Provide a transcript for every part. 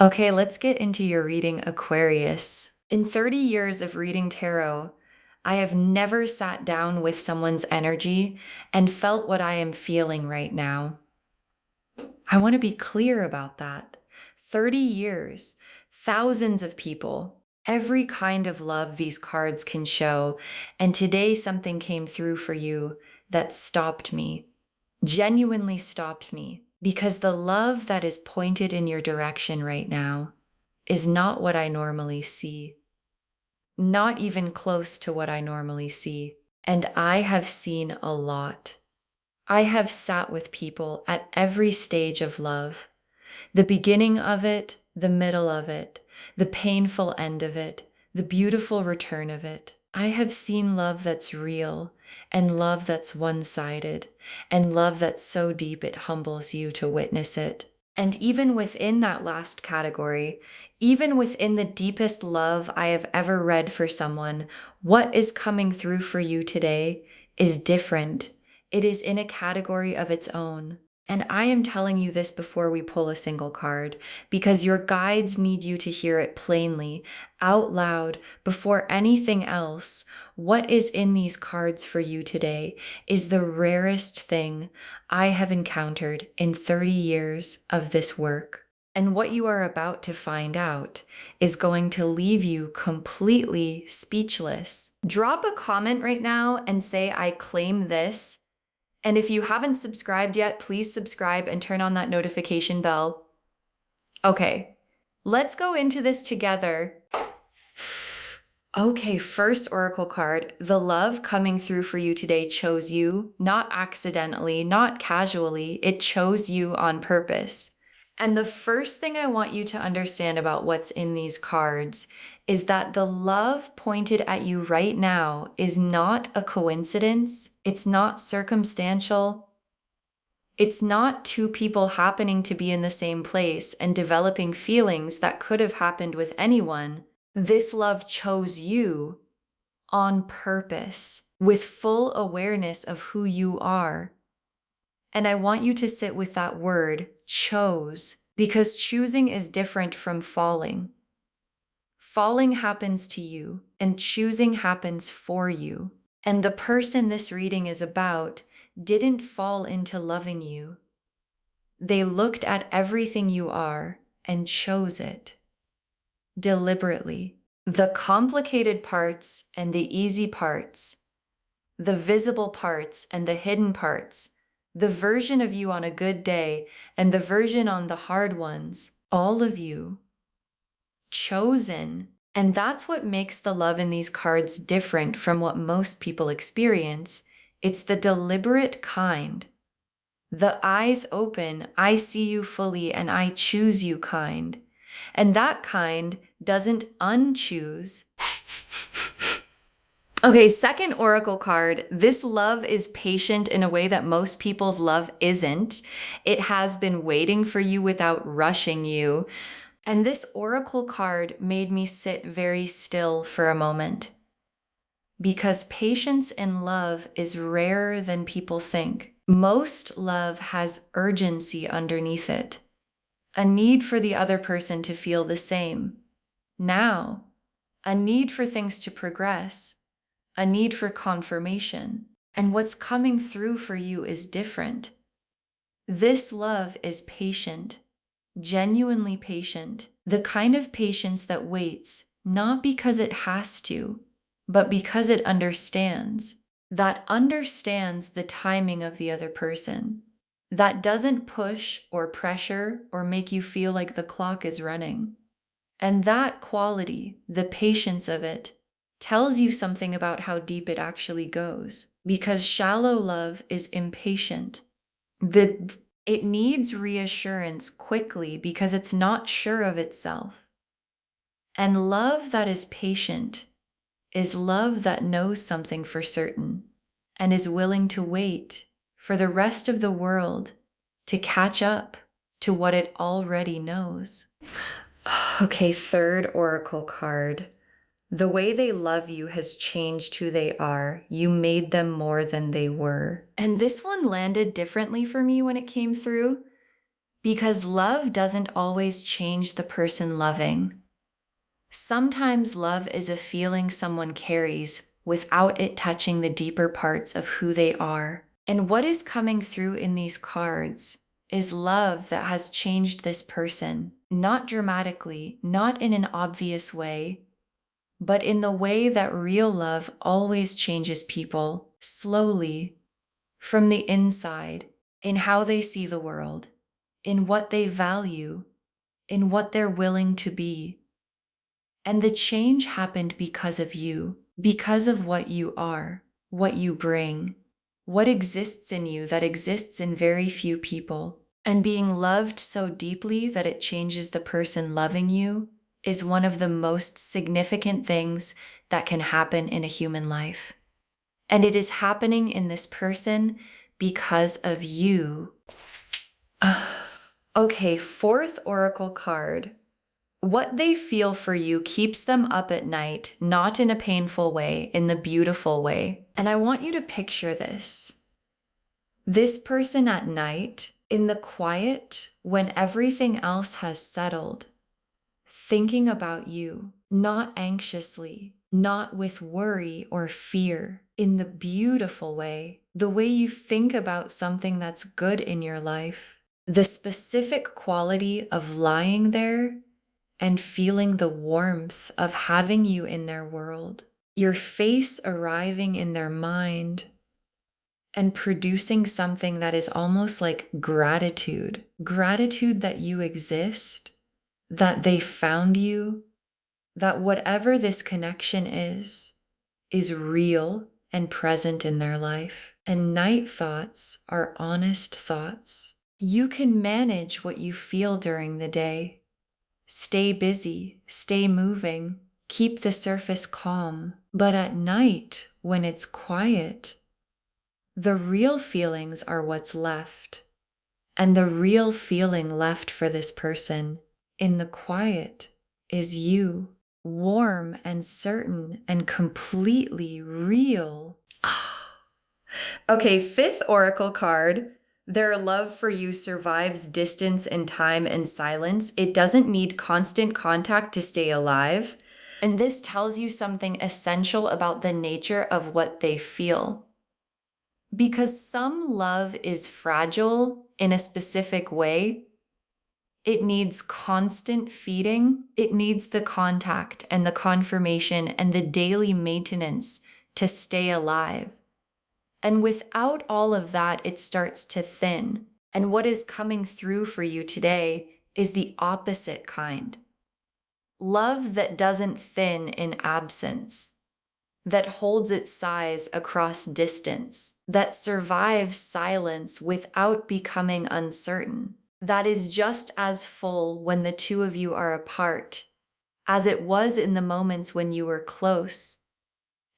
Okay, let's get into your reading, Aquarius. In 30 years of reading tarot, I have never sat down with someone's energy and felt what I am feeling right now. I want to be clear about that. 30 years, thousands of people, every kind of love these cards can show, and today something came through for you that stopped me, genuinely stopped me, because the love that is pointed in your direction right now is not what I normally see. Not even close to what I normally see. And I have seen a lot. I have sat with people at every stage of love. The beginning of it, the middle of it, the painful end of it, the beautiful return of it. I have seen love that's real and love that's one-sided and love that's so deep it humbles you to witness it. And even within that last category, even within the deepest love I have ever read for someone, what is coming through for you today is different. It is in a category of its own. And I am telling you this before we pull a single card, because your guides need you to hear it plainly, out loud, before anything else. What is in these cards for you today is the rarest thing I have encountered in 30 years of this work. And what you are about to find out is going to leave you completely speechless. Drop a comment right now and say, I claim this. And if you haven't subscribed yet, please subscribe and turn on that notification bell. Okay, let's go into this together. Okay, first oracle card. The love coming through for you today chose you, not accidentally, not casually. It chose you on purpose. And the first thing I want you to understand about what's in these cards is that the love pointed at you right now is not a coincidence. It's not circumstantial. It's not two people happening to be in the same place and developing feelings that could have happened with anyone. This love chose you on purpose with full awareness of who you are. And I want you to sit with that word, chose, because choosing is different from falling. Falling happens to you, and choosing happens for you. And the person this reading is about didn't fall into loving you. They looked at everything you are and chose it. Deliberately. The complicated parts and the easy parts, the visible parts and the hidden parts, the version of you on a good day and the version on the hard ones, all of you chosen. And that's what makes the love in these cards different from what most people experience. It's the deliberate kind. The eyes open, I see you fully and I choose you kind. And that kind doesn't unchoose. Okay, second oracle card. This love is patient in a way that most people's love isn't. It has been waiting for you without rushing you. And this oracle card made me sit very still for a moment. Because patience in love is rarer than people think. Most love has urgency underneath it. A need for the other person to feel the same. Now, a need for things to progress. A need for confirmation. And what's coming through for you is different. This love is patient, genuinely patient, the kind of patience that waits, not because it has to, but because it understands, that understands the timing of the other person, that doesn't push or pressure or make you feel like the clock is running. And that quality, the patience of it, tells you something about how deep it actually goes. Because shallow love is impatient. It needs reassurance quickly because it's not sure of itself. And love that is patient is love that knows something for certain and is willing to wait for the rest of the world to catch up to what it already knows. Okay, third oracle card. The way they love you has changed who they are. You made them more than they were. And this one landed differently for me when it came through, Because love doesn't always change the person loving. Sometimes love is a feeling someone carries without it touching the deeper parts of who they are. And what is coming through in these cards is love that has changed this person, not dramatically, not in an obvious way, but in the way that real love always changes people, slowly, from the inside, in how they see the world, in what they value, in what they're willing to be. And the change happened because of you, because of what you are, what you bring, what exists in you that exists in very few people. And being loved so deeply that it changes the person loving you is one of the most significant things that can happen in a human life. And it is happening in this person because of you. Okay, fourth oracle card. What they feel for you keeps them up at night, not in a painful way, in the beautiful way. And I want you to picture this. This person at night, in the quiet, when everything else has settled, thinking about you, not anxiously, not with worry or fear, in the beautiful way, the way you think about something that's good in your life. The specific quality of lying there and feeling the warmth of having you in their world, your face arriving in their mind and producing something that is almost like gratitude. Gratitude that you exist, that they found you, that whatever this connection is real and present in their life. And night thoughts are honest thoughts. You can manage what you feel during the day. Stay busy, stay moving, keep the surface calm. But at night, when it's quiet, the real feelings are what's left. And the real feeling left for this person in the quiet is you, warm and certain and completely real. Okay, fifth oracle card. Their love for you survives distance and time and silence. It doesn't need constant contact to stay alive. And this tells you something essential about the nature of what they feel. Because some love is fragile in a specific way. It needs constant feeding. It needs the contact and the confirmation and the daily maintenance to stay alive. And without all of that, it starts to thin. And what is coming through for you today is the opposite kind. Love that doesn't thin in absence, that holds its size across distance, that survives silence without becoming uncertain, that is just as full when the two of you are apart as it was in the moments when you were close.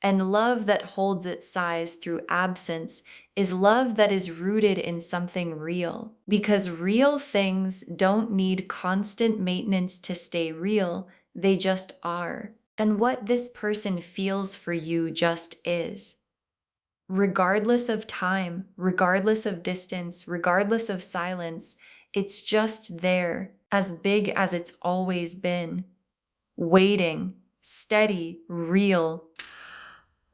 And love that holds its size through absence is love that is rooted in something real, because real things don't need constant maintenance to stay real, they just are. And what this person feels for you just is. Regardless of time, regardless of distance, regardless of silence, it's just there, as big as it's always been. Waiting, steady, real.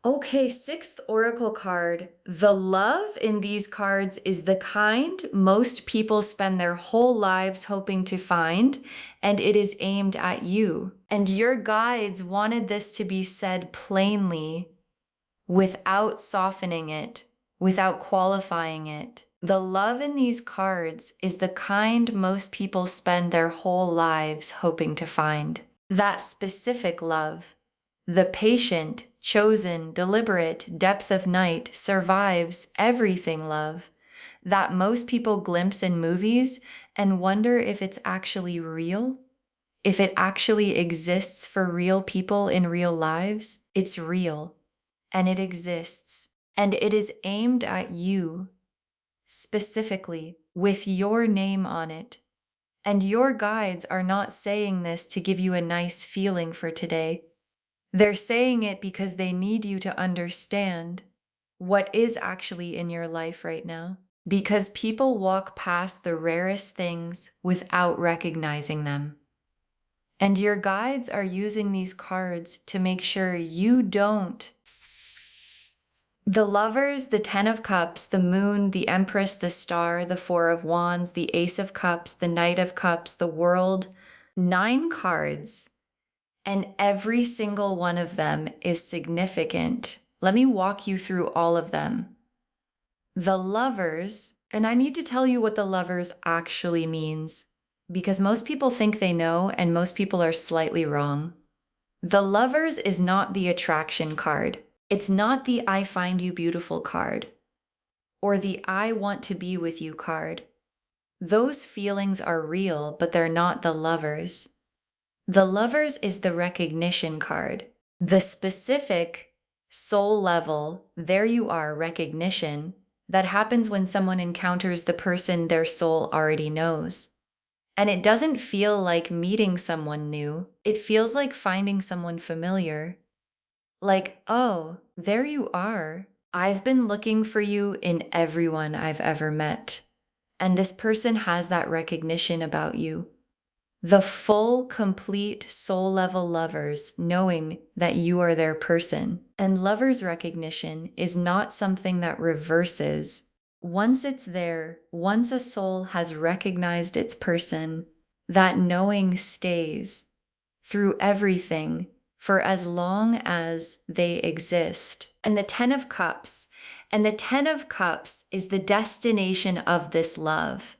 Okay, sixth oracle card. The love in these cards is the kind most people spend their whole lives hoping to find, and it is aimed at you. And your guides wanted this to be said plainly, without softening it, without qualifying it. The love in these cards is the kind most people spend their whole lives hoping to find. That specific love, the patient, chosen, deliberate depth of night survives everything love that most people glimpse in movies and wonder if it's actually real, if it actually exists for real people in real lives. It's real, and it exists, and it is aimed at you, specifically, with your name on it. And your guides are not saying this to give you a nice feeling for today. They're saying it because they need you to understand what is actually in your life right now. because people walk past the rarest things without recognizing them. And your guides are using these cards to make sure you don't. The Lovers, the Ten of Cups, the Moon, the Empress, the Star, the Four of Wands, the Ace of Cups, the Knight of Cups, the World, 9 cards. And every single one of them is significant. Let me walk you through all of them. The Lovers, and I need to tell you what the Lovers actually means, because most people think they know and most people are slightly wrong. The Lovers is not the attraction card. It's not the I find you beautiful card or the I want to be with you card. Those feelings are real, but they're not the Lovers. The Lovers is the recognition card, the specific soul level, there you are, recognition that happens when someone encounters the person their soul already knows. And it doesn't feel like meeting someone new. It feels like finding someone familiar. Like, oh, there you are. I've been looking for you in everyone I've ever met. And this person has that recognition about you. The full, complete, soul-level lovers knowing that you are their person. And lovers' recognition is not something that reverses. Once it's there, once a soul has recognized its person, that knowing stays through everything for as long as they exist. And the Ten of Cups. And the Ten of Cups is the destination of this love.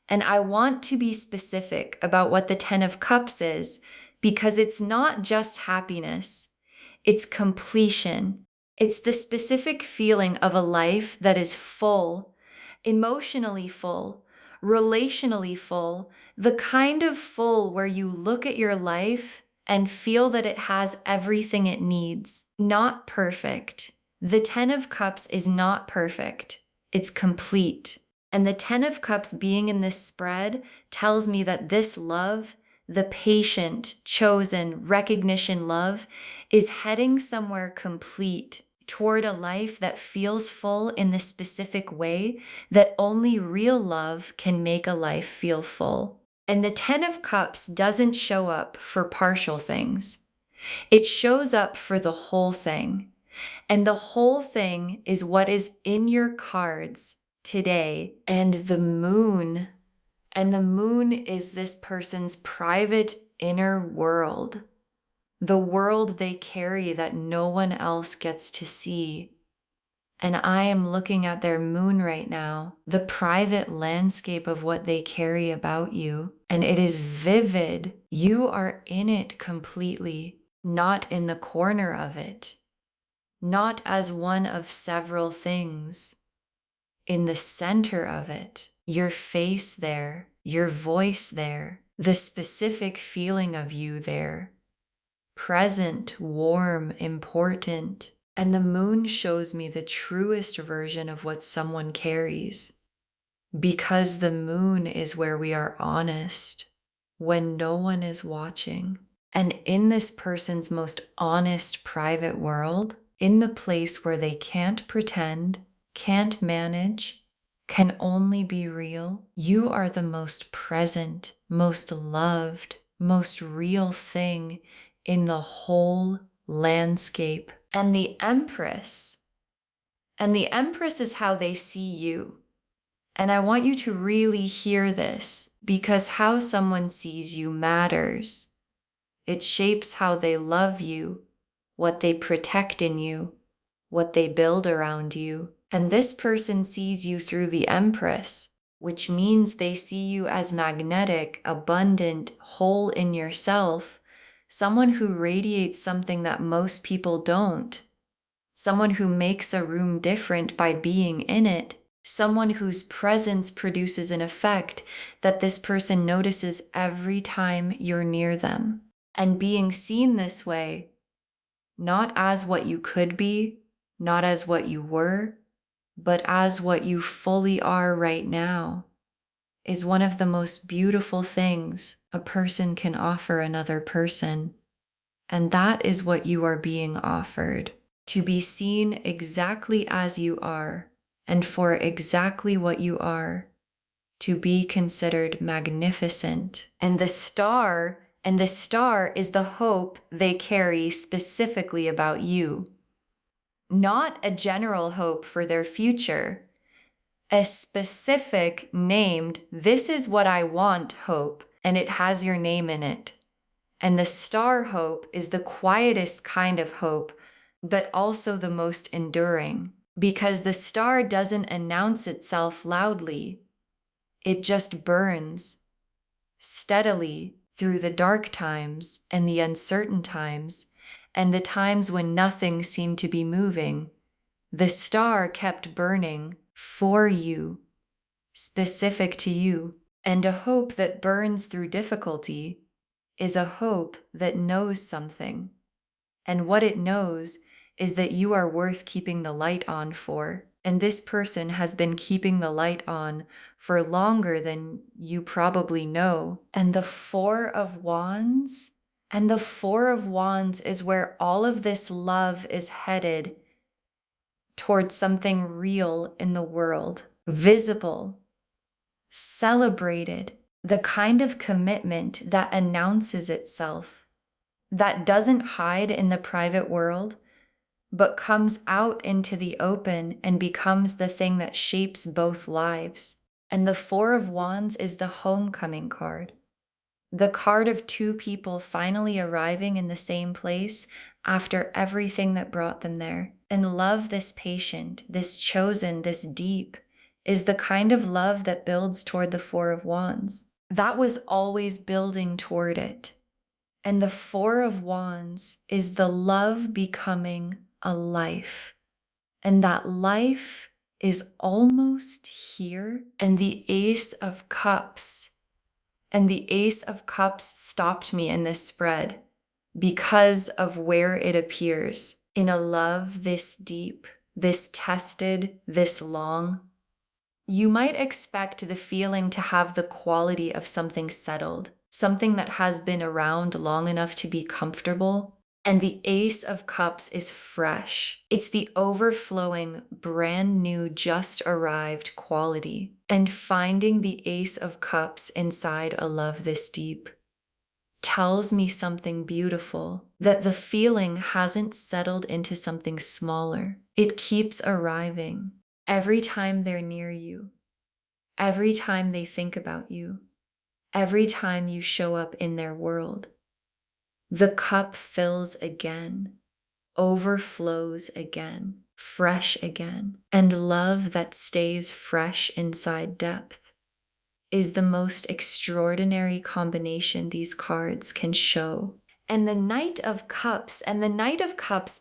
And I want to be specific about what the Ten of Cups is, because it's not just happiness, it's completion. It's the specific feeling of a life that is full, emotionally full, relationally full, the kind of full where you look at your life and feel that it has everything it needs. Not perfect. The Ten of Cups is not perfect. It's complete. And the Ten of Cups being in this spread tells me that this love, the patient, chosen, recognition love, is heading somewhere complete toward a life that feels full in the specific way that only real love can make a life feel full. And the Ten of Cups doesn't show up for partial things. It shows up for the whole thing. And the whole thing is what is in your cards today. And the moon is this person's private inner world, the world they carry that no one else gets to see. And I am looking at their moon right now, the private landscape of what they carry about you. And it is vivid. You are in it completely, not in the corner of it, not as one of several things. In the center of it, your face there, your voice there, the specific feeling of you there, present, warm, important. And the moon shows me the truest version of what someone carries, because the moon is where we are honest when no one is watching. And in this person's most honest private world, in the place where they can't pretend, can't manage, can only be real, you are the most present, most loved, most real thing in the whole landscape. And the Empress is how they see you. And I want you to really hear this, because how someone sees you matters. It shapes how they love you, what they protect in you, what they build around you. And this person sees you through the Empress, which means they see you as magnetic, abundant, whole in yourself, someone who radiates something that most people don't, someone who makes a room different by being in it, someone whose presence produces an effect that this person notices every time you're near them. And being seen this way, not as what you could be, not as what you were, but as what you fully are right now, is one of the most beautiful things a person can offer another person. And that is what you are being offered, to be seen exactly as you are, and for exactly what you are, to be considered magnificent. And the star is the hope they carry specifically about you. Not a general hope for their future, a specific named, this is what I want hope, and it has your name in it. And the star hope is the quietest kind of hope, but also the most enduring, because the star doesn't announce itself loudly. It just burns steadily through the dark times and the uncertain times and the times when nothing seemed to be moving. The star kept burning for you, specific to you. And a hope that burns through difficulty is a hope that knows something. And what it knows is that you are worth keeping the light on for. And this person has been keeping the light on for longer than you probably know. And the Four of Wands, is where all of this love is headed towards something real in the world, visible, celebrated, the kind of commitment that announces itself, that doesn't hide in the private world, but comes out into the open and becomes the thing that shapes both lives. And the Four of Wands is the homecoming card. The card of two people finally arriving in the same place after everything that brought them there. And love, this patient, this chosen, this deep, is the kind of love that builds toward the Four of Wands. That was always building toward it. And the Four of Wands is the love becoming a life. And that life is almost here. And the Ace of Cups stopped me in this spread because of where it appears. In a love this deep, this tested, this long, you might expect the feeling to have the quality of something settled, something that has been around long enough to be comfortable. And the Ace of Cups is fresh. It's the overflowing, brand new, just arrived quality. And finding the Ace of Cups inside a love this deep tells me something beautiful, that the feeling hasn't settled into something smaller. It keeps arriving every time they're near you, every time they think about you, every time you show up in their world. The cup fills again, overflows again, fresh again. And love that stays fresh inside depth is the most extraordinary combination these cards can show. And the Knight of Cups,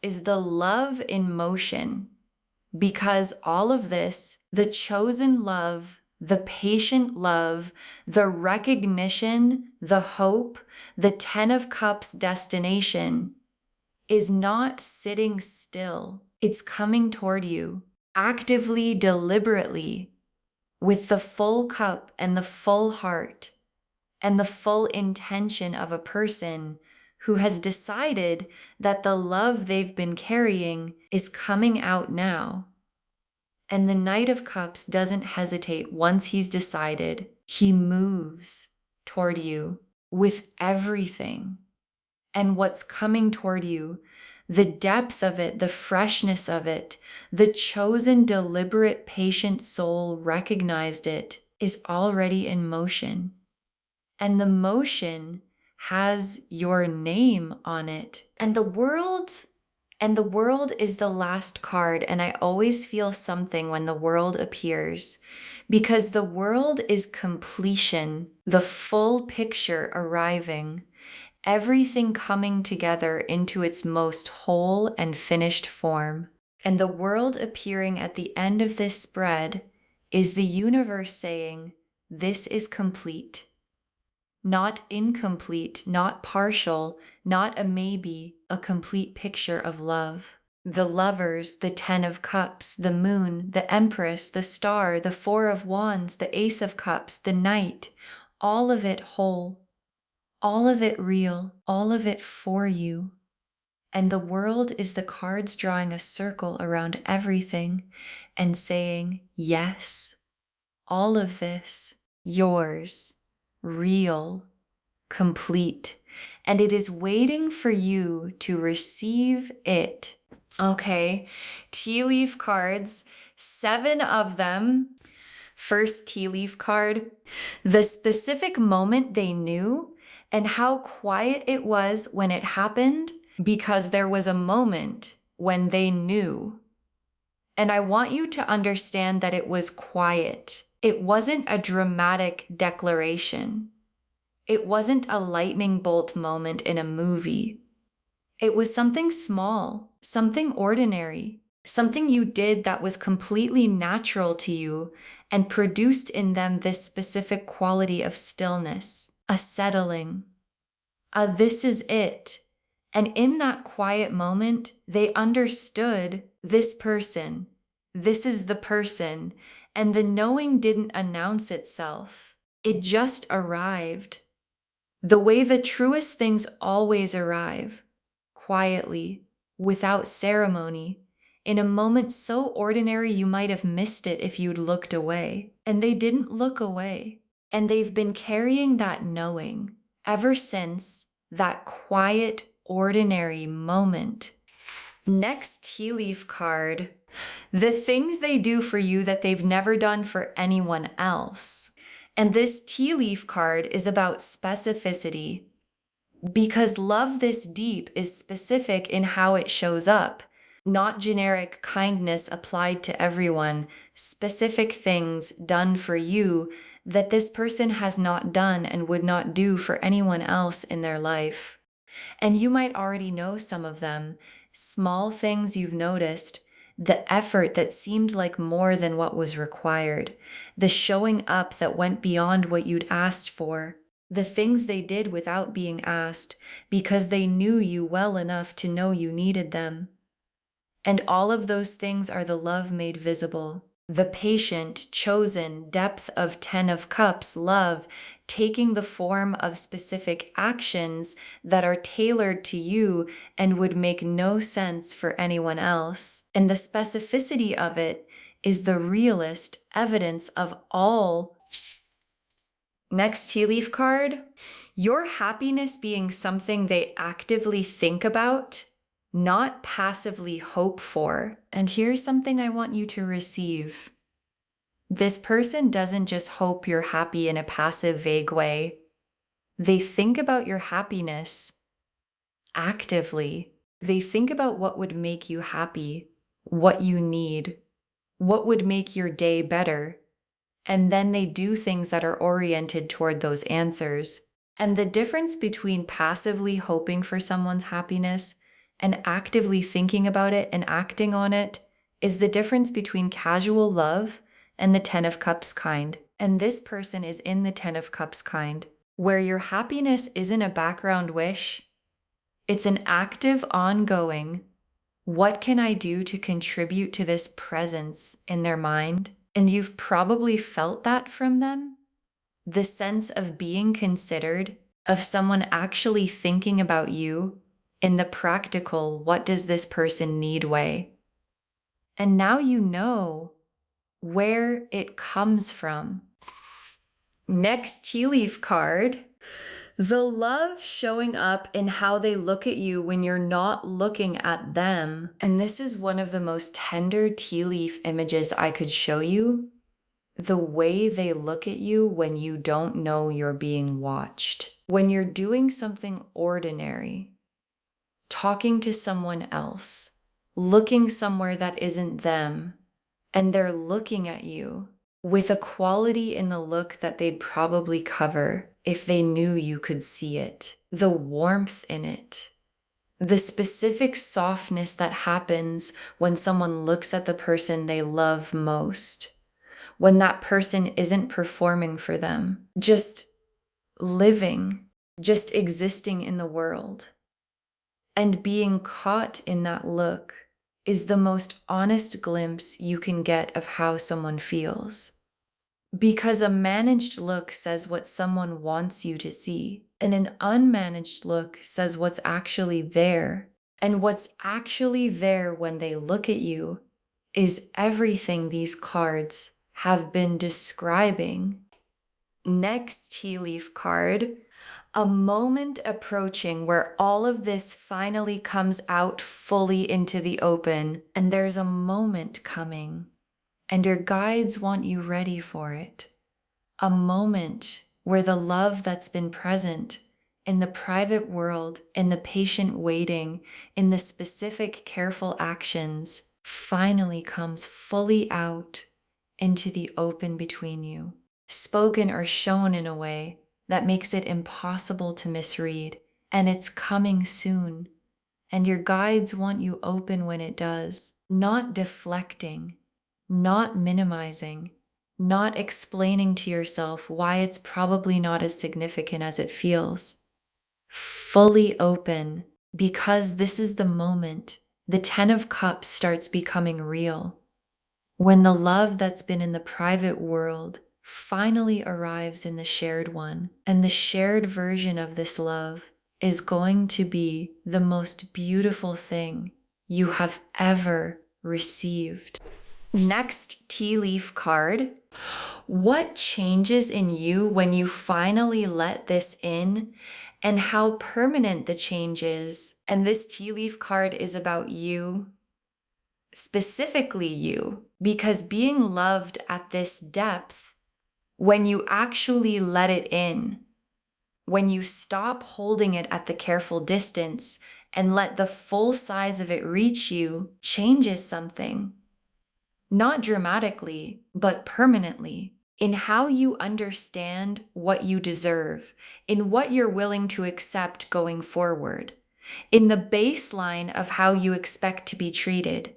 is the love in motion, because all of this, the chosen love, the patient love, the recognition, the hope, the Ten of Cups destination is not sitting still. It's coming toward you actively, deliberately, with the full cup and the full heart and the full intention of a person who has decided that the love they've been carrying is coming out now. And the Knight of Cups doesn't hesitate once he's decided. He moves toward you with everything. And what's coming toward you, the depth of it, the freshness of it, the chosen, deliberate, patient soul recognized it, is already in motion. And the motion has your name on it. And the world is the last card, and I always feel something when the world appears, because the world is completion, the full picture arriving, everything coming together into its most whole and finished form. And the world appearing at the end of this spread is the universe saying, this is complete. Not incomplete, not partial, not a maybe, a complete picture of love. The Lovers, the Ten of Cups, the Moon, the Empress, the Star, the Four of Wands, the Ace of Cups, the Knight, all of it whole, all of it real, all of it for you. And the world is the cards drawing a circle around everything and saying, yes, all of this, yours, real, complete. And it is waiting for you to receive it. Okay, tea leaf cards, 7 of them. First tea leaf card, the specific moment they knew and how quiet it was when it happened, because there was a moment when they knew. And I want you to understand that it was quiet. It wasn't a dramatic declaration. It wasn't a lightning bolt moment in a movie. It was something small, something ordinary, something you did that was completely natural to you and produced in them this specific quality of stillness, a settling, a this is it. And in that quiet moment, they understood this person, this is the person, and the knowing didn't announce itself. It just arrived. The way the truest things always arrive, quietly, without ceremony, in a moment so ordinary you might have missed it if you'd looked away. And they didn't look away. And they've been carrying that knowing ever since that quiet, ordinary moment. Next tea leaf card, the things they do for you that they've never done for anyone else. And this tea leaf card is about specificity, because love this deep is specific in how it shows up, not generic kindness applied to everyone, specific things done for you that this person has not done and would not do for anyone else in their life. And you might already know some of them, small things you've noticed, the effort that seemed like more than what was required, the showing up that went beyond what you'd asked for, the things they did without being asked because they knew you well enough to know you needed them. And all of those things are the love made visible. The patient, chosen, depth of 10 of Cups love, taking the form of specific actions that are tailored to you and would make no sense for anyone else. And the specificity of it is the realest evidence of all. Next tea leaf card, your happiness being something they actively think about, not passively hope for. And here's something I want you to receive. This person doesn't just hope you're happy in a passive, vague way. They think about your happiness actively. They think about what would make you happy, what you need, what would make your day better. And then they do things that are oriented toward those answers. And the difference between passively hoping for someone's happiness and actively thinking about it and acting on it is the difference between casual love and the 10 of Cups kind. And this person is in the 10 of Cups kind, where your happiness isn't a background wish. It's an active, ongoing, what can I do to contribute to this presence in their mind? And you've probably felt that from them. The sense of being considered, of someone actually thinking about you in the practical, what does this person need way? And now you know where it comes from. Next tea leaf card, the love showing up in how they look at you when you're not looking at them. And this is one of the most tender tea leaf images I could show you. The way they look at you when you don't know you're being watched. When you're doing something ordinary, talking to someone else, looking somewhere that isn't them, and they're looking at you with a quality in the look that they'd probably cover if they knew you could see it. The warmth in it. The specific softness that happens when someone looks at the person they love most. When that person isn't performing for them, just living, just existing in the world. And being caught in that look is the most honest glimpse you can get of how someone feels. Because a managed look says what someone wants you to see, and an unmanaged look says what's actually there. And what's actually there when they look at you is everything these cards have been describing. Next tea leaf card, a moment approaching where all of this finally comes out fully into the open, and there's a moment coming, and your guides want you ready for it. A moment where the love that's been present in the private world, in the patient waiting, in the specific careful actions, finally comes fully out into the open between you, spoken or shown in a way that makes it impossible to misread, and it's coming soon. And your guides want you open when it does, not deflecting, not minimizing, not explaining to yourself why it's probably not as significant as it feels. Fully open, because this is the moment the 10 of Cups starts becoming real. When the love that's been in the private world finally arrives in the shared one, and the shared version of this love is going to be the most beautiful thing you have ever received. Next tea leaf card. What changes in you when you finally let this in, and how permanent the change is? And this tea leaf card is about you, specifically you, because being loved at this depth, when you actually let it in, when you stop holding it at the careful distance and let the full size of it reach you, changes something. Not dramatically, but permanently, in how you understand what you deserve, in what you're willing to accept going forward, in the baseline of how you expect to be treated.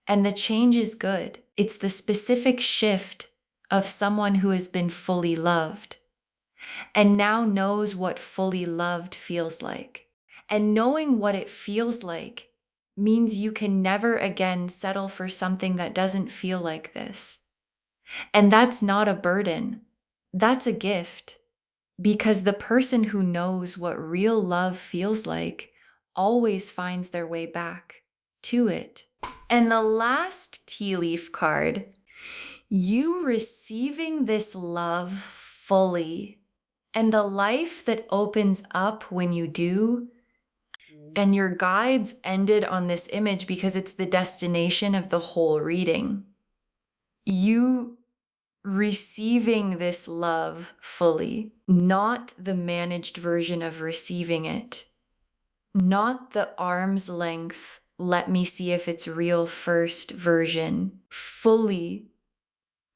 And the change is good. It's the specific shift of someone who has been fully loved and now knows what fully loved feels like. And knowing what it feels like means you can never again settle for something that doesn't feel like this. And that's not a burden. That's a gift, because the person who knows what real love feels like always finds their way back to it. And the last tea leaf card, you receiving this love fully, and the life that opens up when you do. And your guides ended on this image because it's the destination of the whole reading. You receiving this love fully, not the managed version of receiving it, not the arm's length, let me see if it's real first version, fully,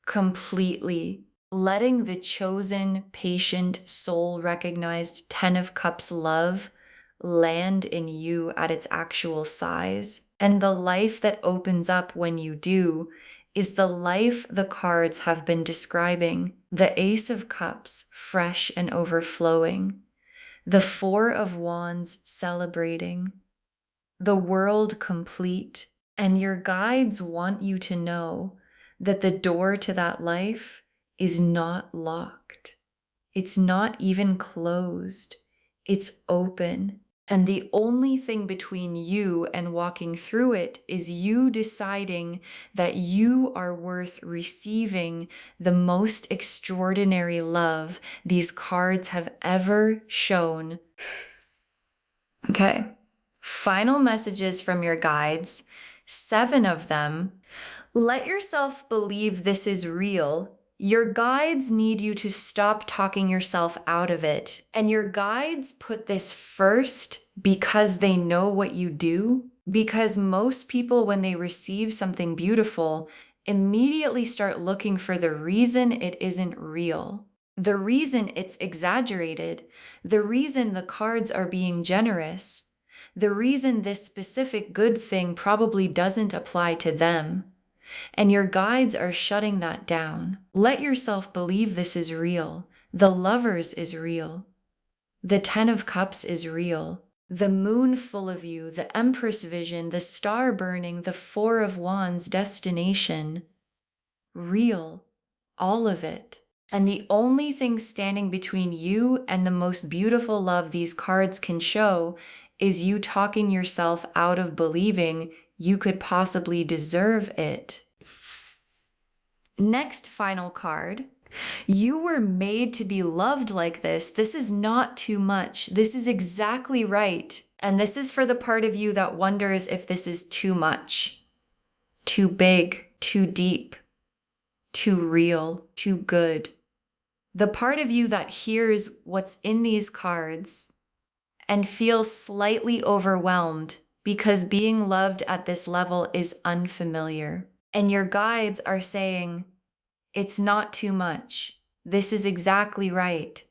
completely, letting the chosen, patient, soul recognized 10 of Cups love land in you at its actual size. And the life that opens up when you do is the life the cards have been describing. The Ace of Cups, fresh and overflowing. The Four of Wands, celebrating. The world complete. And your guides want you to know that the door to that life is not locked. It's not even closed. It's open. And the only thing between you and walking through it is you deciding that you are worth receiving the most extraordinary love these cards have ever shown. Okay, final messages from your guides, 7 of them. Let yourself believe this is real. Your guides need you to stop talking yourself out of it. And your guides put this first because they know what you do. Because most people, when they receive something beautiful, immediately start looking for the reason it isn't real, the reason it's exaggerated, the reason the cards are being generous, the reason this specific good thing probably doesn't apply to them. And your guides are shutting that down. Let yourself believe this is real. The Lovers is real. The 10 of Cups is real. The moon full of you, the Empress vision, the star burning, the 4 of Wands destination. Real. All of it. And the only thing standing between you and the most beautiful love these cards can show is you talking yourself out of believing you could possibly deserve it. Next final card. You were made to be loved like this. This is not too much. This is exactly right. And this is for the part of you that wonders if this is too much, too big, too deep, too real, too good. The part of you that hears what's in these cards and feels slightly overwhelmed because being loved at this level is unfamiliar. And your guides are saying, it's not too much. This is exactly right.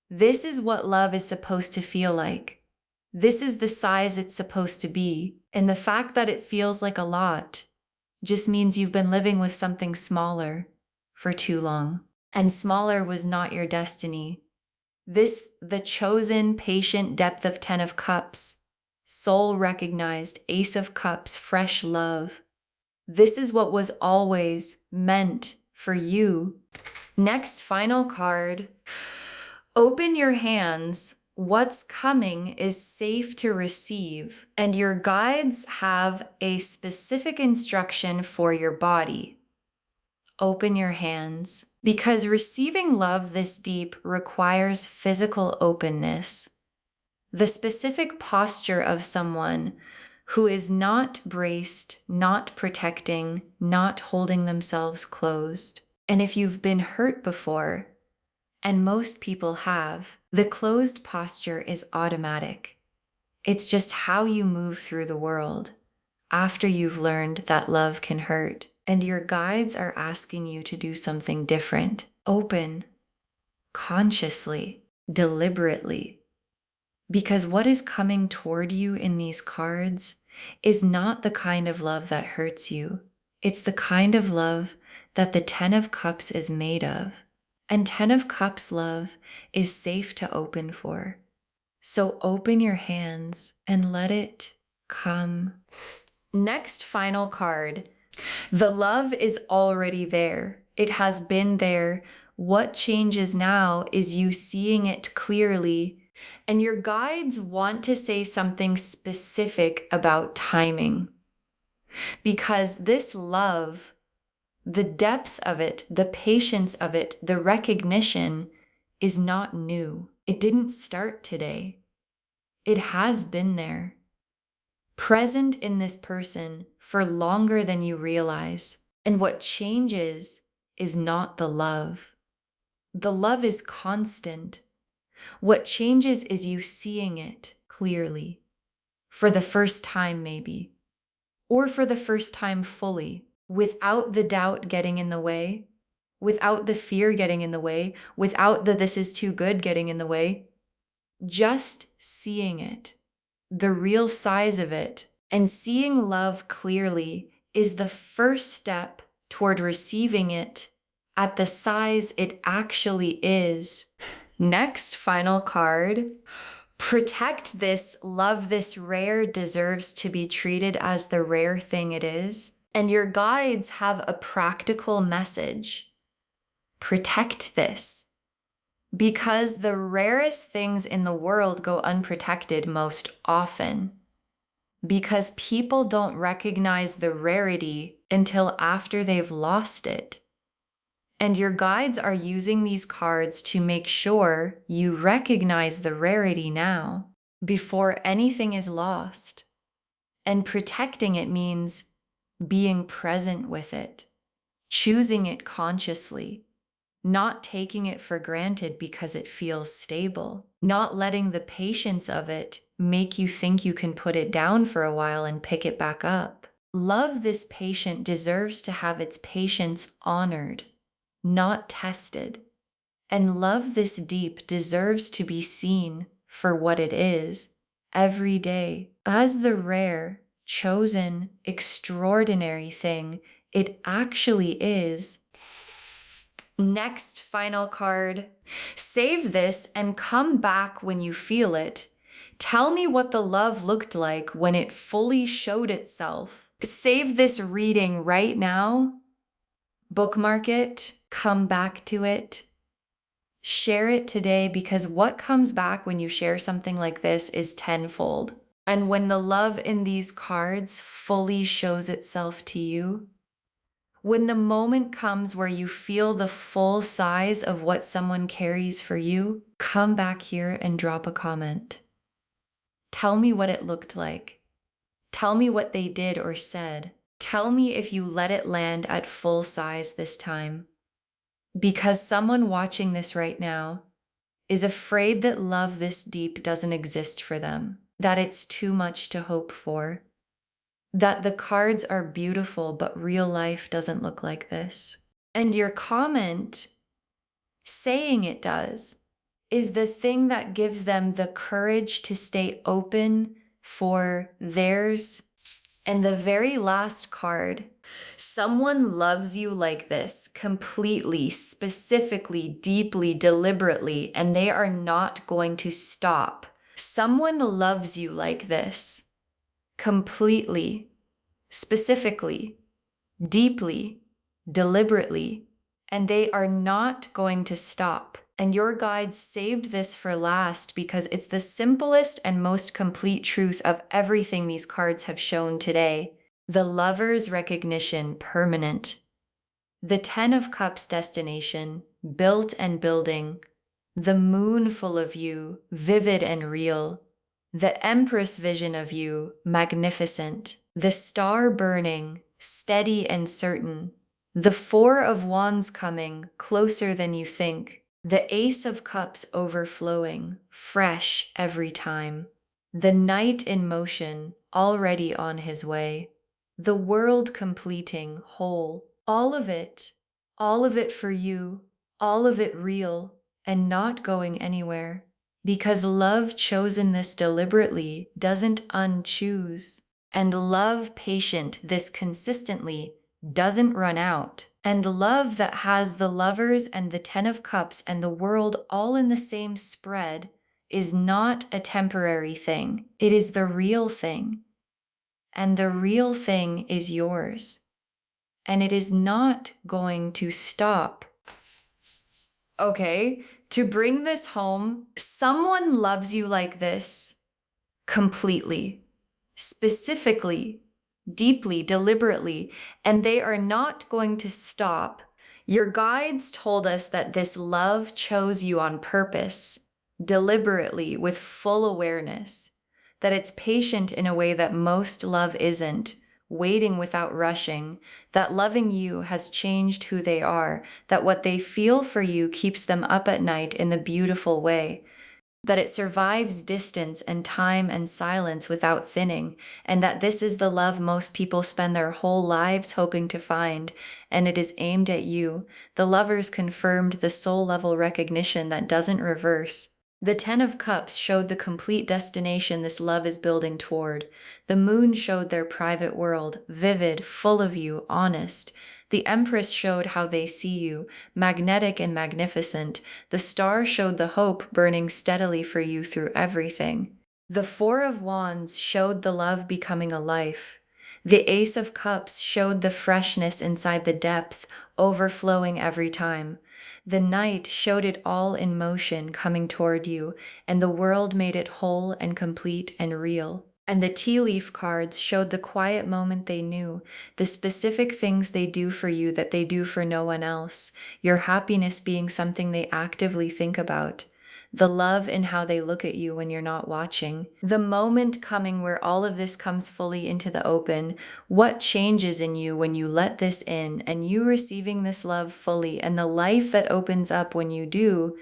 This is what love is supposed to feel like. This is the size it's supposed to be. And the fact that it feels like a lot just means you've been living with something smaller for too long. And smaller was not your destiny. This, the chosen, patient depth of 10 of Cups, soul recognized, Ace of Cups, fresh love. This is what was always meant for you. Next, final card. Open your hands. What's coming is safe to receive, and your guides have a specific instruction for your body. Open your hands, because receiving love this deep requires physical openness. The specific posture of someone who is not braced, not protecting, not holding themselves closed. And if you've been hurt before, and most people have, the closed posture is automatic. It's just how you move through the world after you've learned that love can hurt. And your guides are asking you to do something different. Open, consciously, deliberately. Because what is coming toward you in these cards is not the kind of love that hurts you. It's the kind of love that the 10 of Cups is made of. And 10 of Cups love is safe to open for. So open your hands and let it come. Next final card. The love is already there. It has been there. What changes now is you seeing it clearly. And your guides want to say something specific about timing. Because this love, the depth of it, the patience of it, the recognition is not new. It didn't start today. It has been there, present in this person for longer than you realize. And what changes is not the love. The love is constant. What changes is you seeing it clearly, for the first time maybe, or for the first time fully, without the doubt getting in the way, without the fear getting in the way, without the this is too good getting in the way. Just seeing it, the real size of it, and seeing love clearly is the first step toward receiving it at the size it actually is. Next, final card. Protect this, love this rare, deserves to be treated as the rare thing it is. And your guides have a practical message. Protect this. Because the rarest things in the world go unprotected most often. Because people don't recognize the rarity until after they've lost it. And your guides are using these cards to make sure you recognize the rarity now, before anything is lost. And protecting it means being present with it, choosing it consciously, not taking it for granted because it feels stable, not letting the patience of it make you think you can put it down for a while and pick it back up. Love this patient deserves to have its patience honored, not tested. And love this deep deserves to be seen for what it is every day as the rare, chosen, extraordinary thing it actually is. Next final card. Save this and come back when you feel it. Tell me what the love looked like when it fully showed itself. Save this reading right now. Bookmark it. Come back to it. Share it today, because what comes back when you share something like this is tenfold. And when the love in these cards fully shows itself to you, when the moment comes where you feel the full size of what someone carries for you, come back here and drop a comment. Tell me what it looked like. Tell me what they did or said. Tell me if you let it land at full size this time. Because someone watching this right now is afraid that love this deep doesn't exist for them, that it's too much to hope for, that the cards are beautiful, but real life doesn't look like this. And your comment saying it does is the thing that gives them the courage to stay open for theirs. And the very last card, someone loves you like this, completely, specifically, deeply, deliberately, and they are not going to stop. Someone loves you like this, completely, specifically, deeply, deliberately, and they are not going to stop. And your guides saved this for last because it's the simplest and most complete truth of everything these cards have shown today. The Lover's recognition, permanent. The Ten of Cups, destination, built and building. The Moon full of you, vivid and real. The Empress vision of you, magnificent. The Star burning, steady and certain. The Four of Wands coming, closer than you think. The Ace of Cups overflowing, fresh every time. The Knight in motion, already on his way. The World completing, whole. All of it for you, all of it real, and not going anywhere. Because love chosen this deliberately doesn't unchoose. And love patient this consistently doesn't run out. And love that has the Lovers and the Ten of Cups and the World all in the same spread is not a temporary thing. It is the real thing. And the real thing is yours. And it is not going to stop. Okay, to bring this home, someone loves you like this completely, specifically, deeply, deliberately, and they are not going to stop. Your guides told us that this love chose you on purpose, deliberately, with full awareness, that it's patient in a way that most love isn't, waiting without rushing, that loving you has changed who they are, that what they feel for you keeps them up at night in the beautiful way, that it survives distance and time and silence without thinning, and that this is the love most people spend their whole lives hoping to find, and it is aimed at you. The Lovers confirmed the soul-level recognition that doesn't reverse. The Ten of Cups showed the complete destination this love is building toward. The Moon showed their private world, vivid, full of you, honest. The Empress showed how they see you, magnetic and magnificent. The Star showed the hope burning steadily for you through everything. The Four of Wands showed the love becoming a life. The Ace of Cups showed the freshness inside the depth, overflowing every time. The Knight showed it all in motion coming toward you, and the World made it whole and complete and real. And the tea leaf cards showed the quiet moment they knew, the specific things they do for you that they do for no one else, your happiness being something they actively think about, the love in how they look at you when you're not watching, the moment coming where all of this comes fully into the open, what changes in you when you let this in, and you receiving this love fully, and the life that opens up when you do.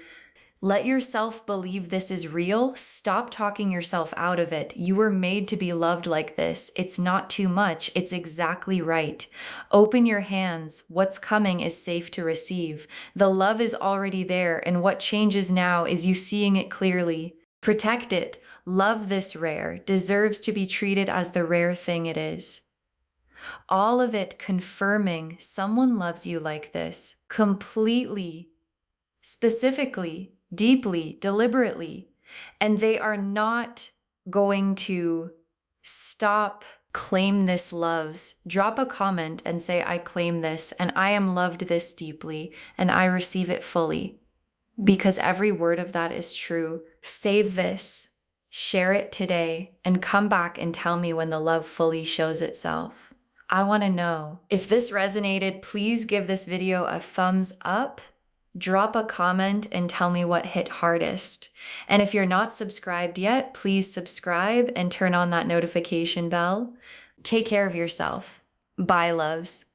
Let yourself believe this is real. Stop talking yourself out of it. You were made to be loved like this. It's not too much. It's exactly right. Open your hands. What's coming is safe to receive. The love is already there, and what changes now is you seeing it clearly. Protect it. Love this rare. Deserves to be treated as the rare thing it is. All of it confirming someone loves you like this. Completely. Specifically. Deeply, deliberately, and they are not going to stop. Claim this loves. Drop a comment and say, I claim this, and I am loved this deeply, and I receive it fully. because every word of that is true. Save this, share it today, and come back and tell me when the love fully shows itself. I want to know. If this resonated, please give this video a thumbs up, drop a comment, and tell me what hit hardest. And if you're not subscribed yet, please subscribe and turn on that notification bell. Take care of yourself. Bye, loves.